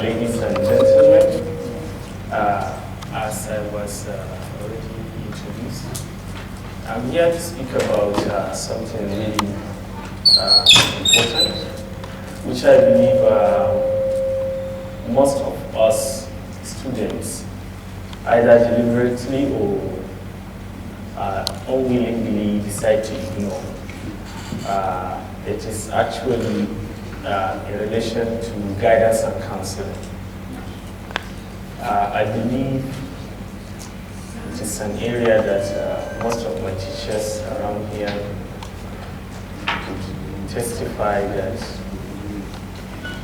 ladies and gentlemen. As I was already introduced, I'm here to speak about something really important, which I believe most of us students either deliberately or unwillingly decide to ignore. It is actually in relation to guidance and counseling. I believe it is an area that most of my teachers around here could testify that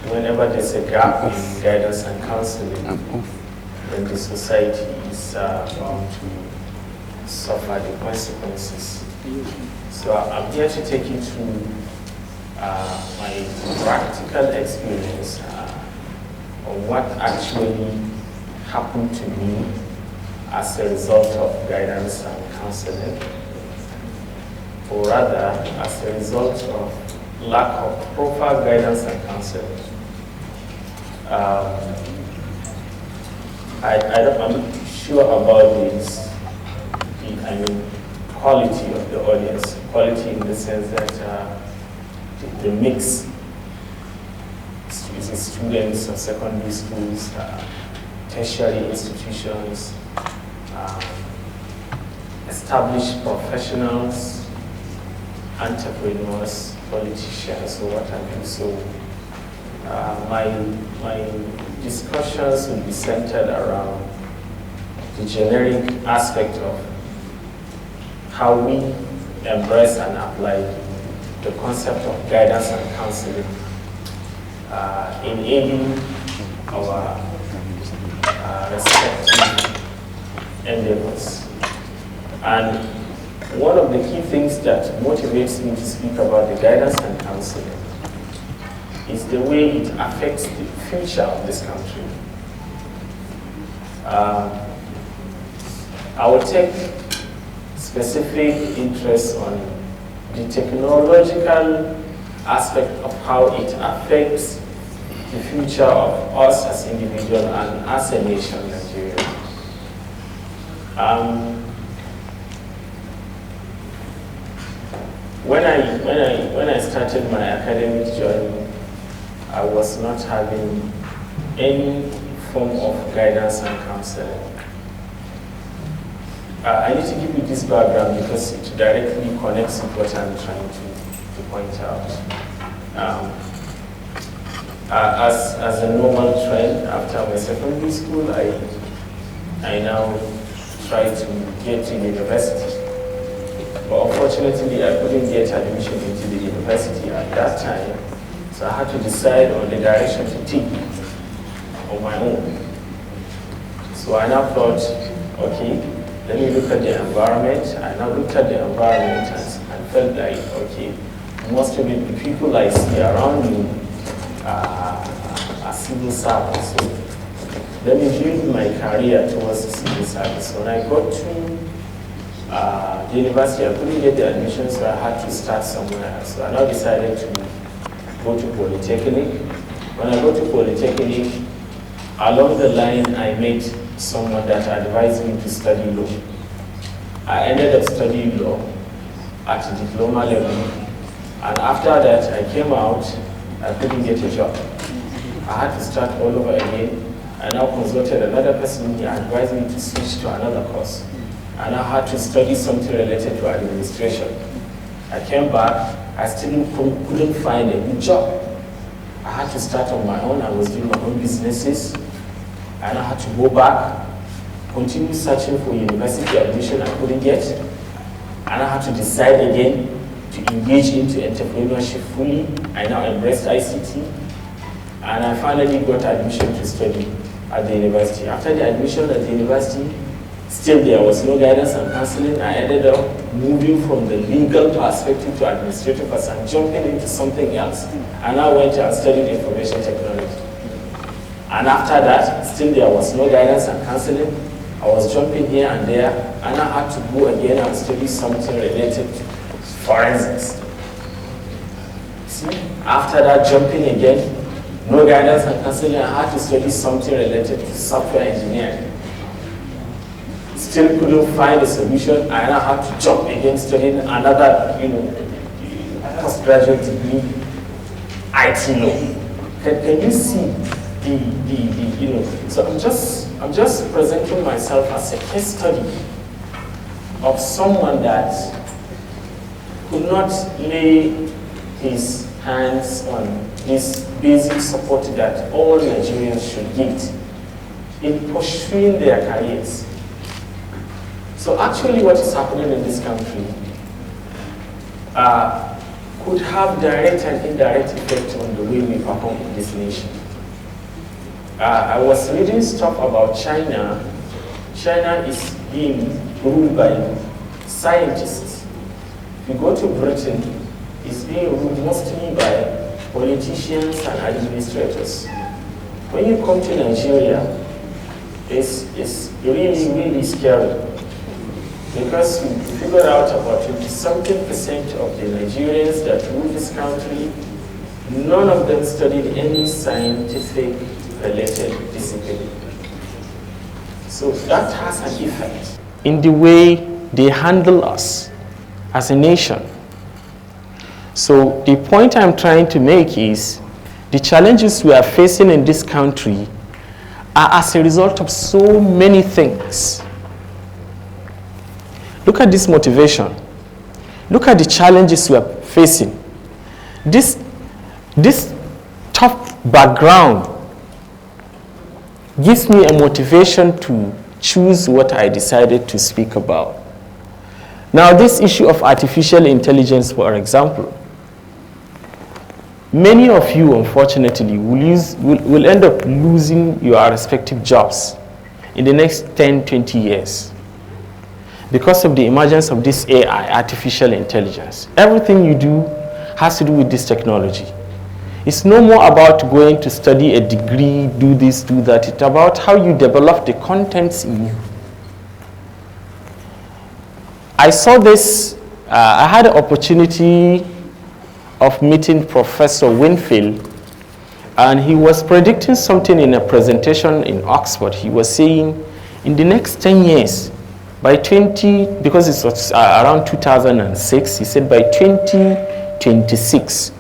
whenever there's a gap in guidance and counseling, then the society is bound to suffer the consequences. So I'm here to take you through my practical experience on what actually happened to me as a result of guidance and counseling, or rather as a result of lack of proper guidance and counseling. I'm not sure about this, quality of the audience, quality in the sense that the mix is students of secondary schools, tertiary institutions, established professionals, entrepreneurs, politicians, or what have you. So my discussions will be centered around the generic aspect of how we embrace and apply the concept of guidance and counseling in aiding our respective endeavors. And one of the key things that motivates me to speak about the guidance and counseling is the way it affects the future of this country. I will take specific interest on the technological aspect of how it affects the future of us as individuals and as a nation, Nigeria. When I started my academic journey, I was not having any form of guidance and counseling. I need to give you this background because it directly connects with what I'm trying to point out. As a normal trend, after my secondary school, I now try to get to university. But unfortunately, I couldn't get admission into the university at that time, so I had to decide on the direction to take on my own. So I now thought, okay, let me look at the environment. I now looked at the environment and felt like, okay, most of the people I see around me are civil servants. So let me build my career towards the civil service. When I got to the university, I couldn't get the admission, so I had to start somewhere else. So I now decided to go to Polytechnic. When I go to Polytechnic, along the line, I met someone that advised me to study law. I ended up studying law at the diploma level, and after that I came out, I couldn't get a job. I had to start all over again. I now consulted another person, he advised me to switch to another course. And I had to study something related to administration. I came back, I still couldn't find a good job. I had to start on my own. I was doing my own businesses. And I had to go back, continue searching for university admission I couldn't get. And I had to decide again to engage into entrepreneurship fully. I now embraced ICT. And I finally got admission to study at the university. After the admission at the university, still there was no guidance and counseling. I ended up moving from the legal perspective to administrative and jumping into something else. And I went and studied information technology. And after that, still there was no guidance and counseling. I was jumping here and there, and I had to go again and study something related to forensics. See, after that jumping again, no guidance and counseling. I had to study something related to software engineering. Still couldn't find a solution. I now had to jump again, studying another, postgraduate degree, IT law. Can you see So I'm just presenting myself as a case study of someone that could not lay his hands on this basic support that all Nigerians should get in pursuing their careers. So actually what is happening in this country could have direct and indirect effect on the way we perform in this nation. I was reading stuff about China. China is being ruled by scientists. If you go to Britain, it's being ruled mostly by politicians and administrators. When you come to Nigeria, it's really, really scary. Because we figured out about 20-something% of the Nigerians that rule this country, none of them studied any scientific related discipline. So that has an effect in the way they handle us as a nation. So the point I'm trying to make is the challenges we are facing in this country are as a result of so many things. Look at this motivation. Look at the challenges we are facing. This tough background gives me a motivation to choose what I decided to speak about. Now, this issue of artificial intelligence, for example, many of you, unfortunately, will end up losing your respective jobs in the next 10, 20 years. Because of the emergence of this AI, artificial intelligence. Everything you do has to do with this technology. It's no more about going to study a degree, do this, do that. It's about how you develop the contents in you. I saw this, I had an opportunity of meeting Professor Winfield, and he was predicting something in a presentation in Oxford. He was saying, in the next 10 years, because it was around 2006, he said by 2026,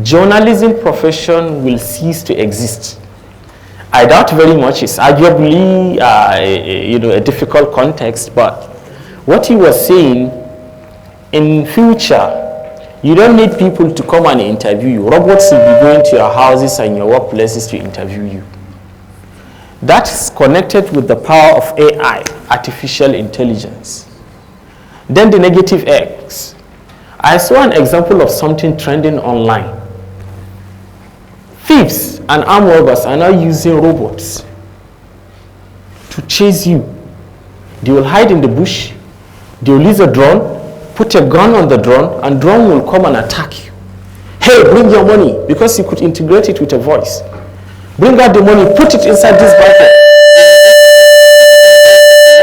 journalism profession will cease to exist. I doubt very much. It's arguably a difficult context, but what he was saying, in future, you don't need people to come and interview you. Robots will be going to your houses and your workplaces to interview you. That's connected with the power of AI, artificial intelligence. Then the negative X. I saw an example of something trending online. Thieves and armed robbers are now using robots to chase you. They will hide in the bush, they will use a drone, put a gun on the drone, and drone will come and attack you. Hey, bring your money, because you could integrate it with a voice. Bring out the money, put it inside this bucket.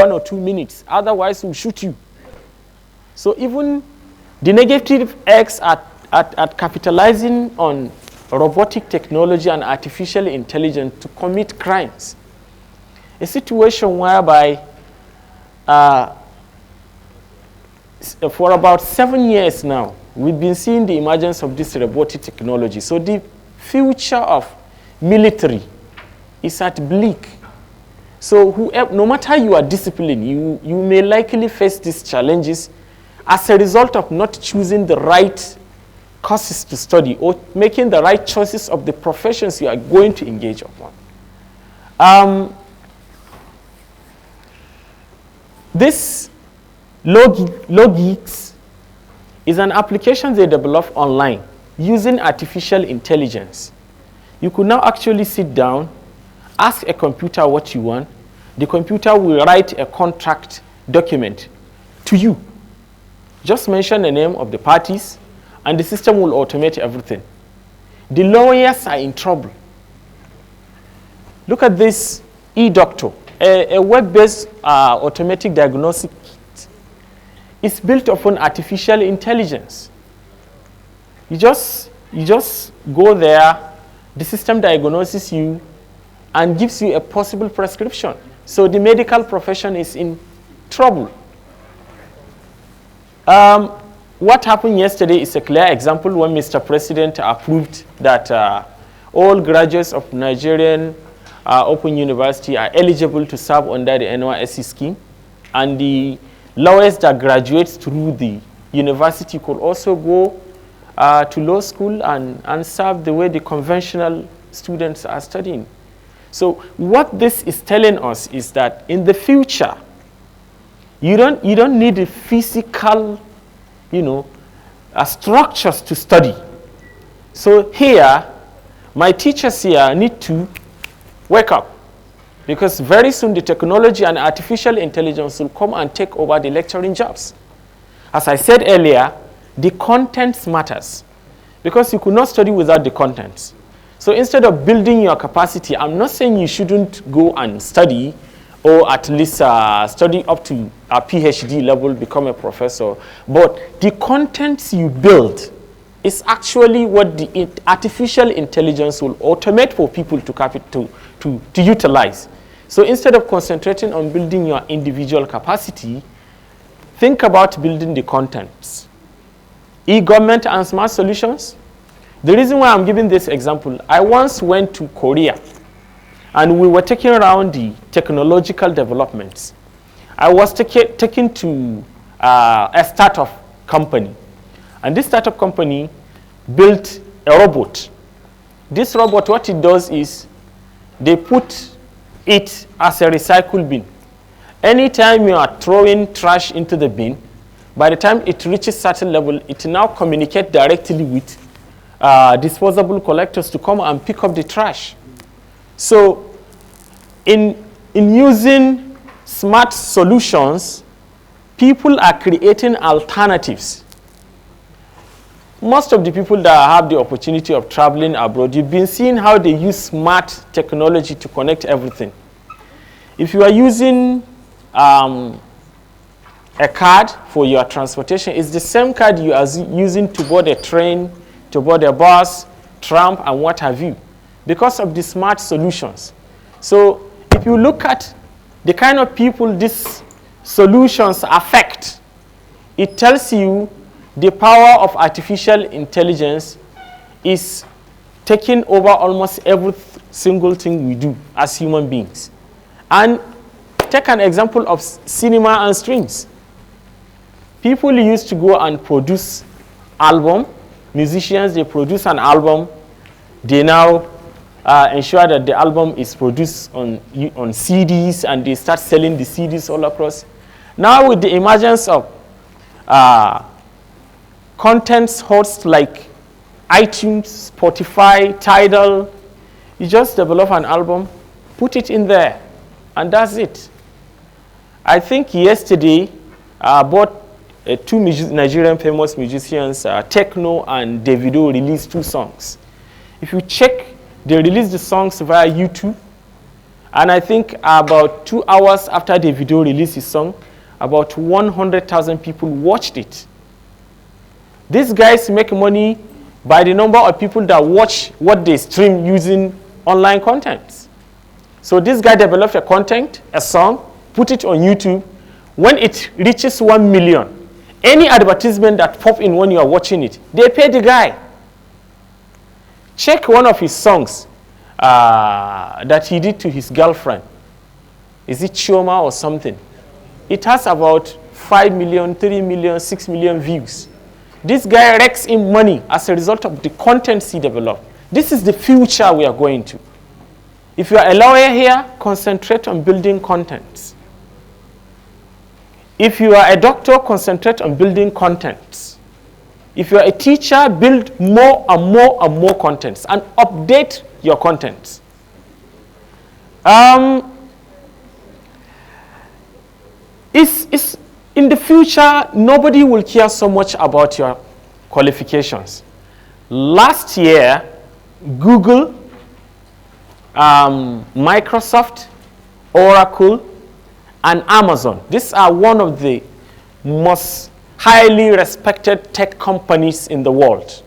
1 or 2 minutes, otherwise we'll shoot you. So even the negative X at capitalizing on robotic technology and artificial intelligence to commit crimes. A situation whereby for about 7 years now, we've been seeing the emergence of this robotic technology. So the future of military is at bleak. So no matter your discipline, you may likely face these challenges as a result of not choosing the right courses to study or making the right choices of the professions you are going to engage upon. This Logix is an application they develop online using artificial intelligence. You could now actually sit down, ask a computer what you want. The computer will write a contract document to you. Just mention the name of the parties, and the system will automate everything. The lawyers are in trouble. Look at this eDoctor, a web-based automatic diagnostic kit. It's built upon artificial intelligence. You just go there, The system diagnoses you and gives you a possible prescription. So the medical profession is in trouble. What happened yesterday is a clear example when Mr. President approved that all graduates of Nigerian Open University are eligible to serve under the NYSC scheme, and the lawyers that graduate through the university could also go to law school and serve the way the conventional students are studying. So what this is telling us is that in the future, you don't need the physical, structures to study. So here, my teachers here need to wake up, because very soon the technology and artificial intelligence will come and take over the lecturing jobs. As I said earlier, the content matters, because you could not study without the contents. So instead of building your capacity, I'm not saying you shouldn't go and study, or at least study up to a PhD level, become a professor, but the contents you build is actually what the artificial intelligence will automate for people to utilize. So instead of concentrating on building your individual capacity, think about building the contents. E-government and smart solutions. The reason why I'm giving this example, I once went to Korea and we were taking around the technological developments. I was taken to a startup company, and this startup company built a robot. This robot, what it does is they put it as a recycle bin. Anytime you are throwing trash into the bin, by the time it reaches certain level, it now communicates directly with disposable collectors to come and pick up the trash. So in using smart solutions, people are creating alternatives. Most of the people that have the opportunity of traveling abroad, you've been seeing how they use smart technology to connect everything. If you are using a card for your transportation, it's the same card you are using to board a train, to board a bus, tram, and what have you, because of the smart solutions. So if you look at the kind of people these solutions affect, it tells you the power of artificial intelligence is taking over almost every single thing we do as human beings. And take an example of cinema and streams. People used to go and produce album. Musicians, they produce an album. They now ensure that the album is produced on CDs, and they start selling the CDs all across. Now with the emergence of content hosts like iTunes, Spotify, Tidal, you just develop an album, put it in there, and that's it. I think yesterday, both two Nigerian famous musicians, Tekno and Davido, released 2 songs. If you check, they released the songs via YouTube, and I think about 2 hours after Davido released his song, about 100,000 people watched it. These guys make money by the number of people that watch what they stream using online content. So this guy developed a content, a song, put it on YouTube. When it reaches 1 million, any advertisement that pop in when you are watching it, they pay the guy. Check one of his songs that he did to his girlfriend. Is it Chioma or something? It has about 5 million, 3 million, 6 million views. This guy rakes in money as a result of the contents he developed. This is the future we are going to. If you are a lawyer here, concentrate on building contents. If you are a doctor, concentrate on building contents. If you are a teacher, build more and more and more contents and update your contents. In the future, nobody will care so much about your qualifications. Last year, Google, Microsoft, Oracle, and Amazon, these are one of the most highly respected tech companies in the world.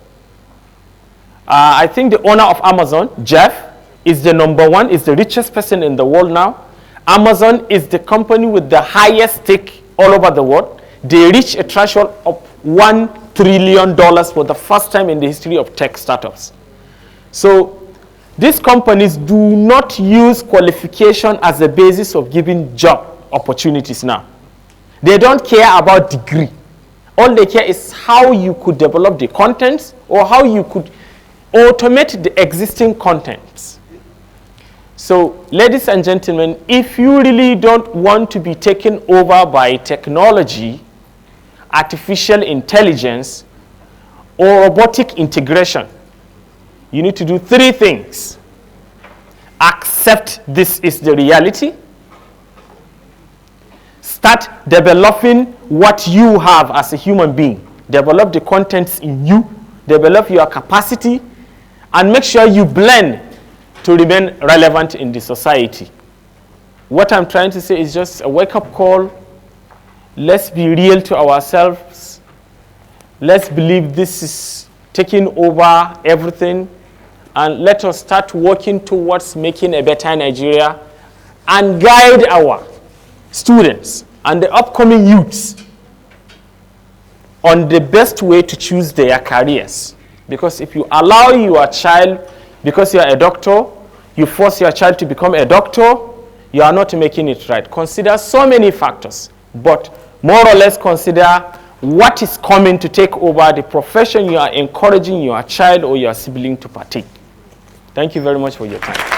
I think the owner of Amazon, Jeff, is the #1, is the richest person in the world now. Amazon is the company with the highest stake all over the world. They reached a threshold of $1 trillion for the first time in the history of tech startups. So these companies do not use qualification as a basis of giving job opportunities now. They don't care about degree. All they care is how you could develop the contents or how you could automate the existing contents. So, ladies and gentlemen, if you really don't want to be taken over by technology, artificial intelligence, or robotic integration, you need to do 3 things. Accept this is the reality. Start developing what you have as a human being. Develop the contents in you. Develop your capacity. And make sure you blend to remain relevant in the society. What I'm trying to say is just a wake-up call. Let's be real to ourselves. Let's believe this is taking over everything. And let us start working towards making a better Nigeria and guide our students and the upcoming youths on the best way to choose their careers. Because if you allow your child, because you are a doctor, you force your child to become a doctor, you are not making it right. Consider so many factors, but more or less consider what is coming to take over the profession you are encouraging your child or your sibling to partake. Thank you very much for your time.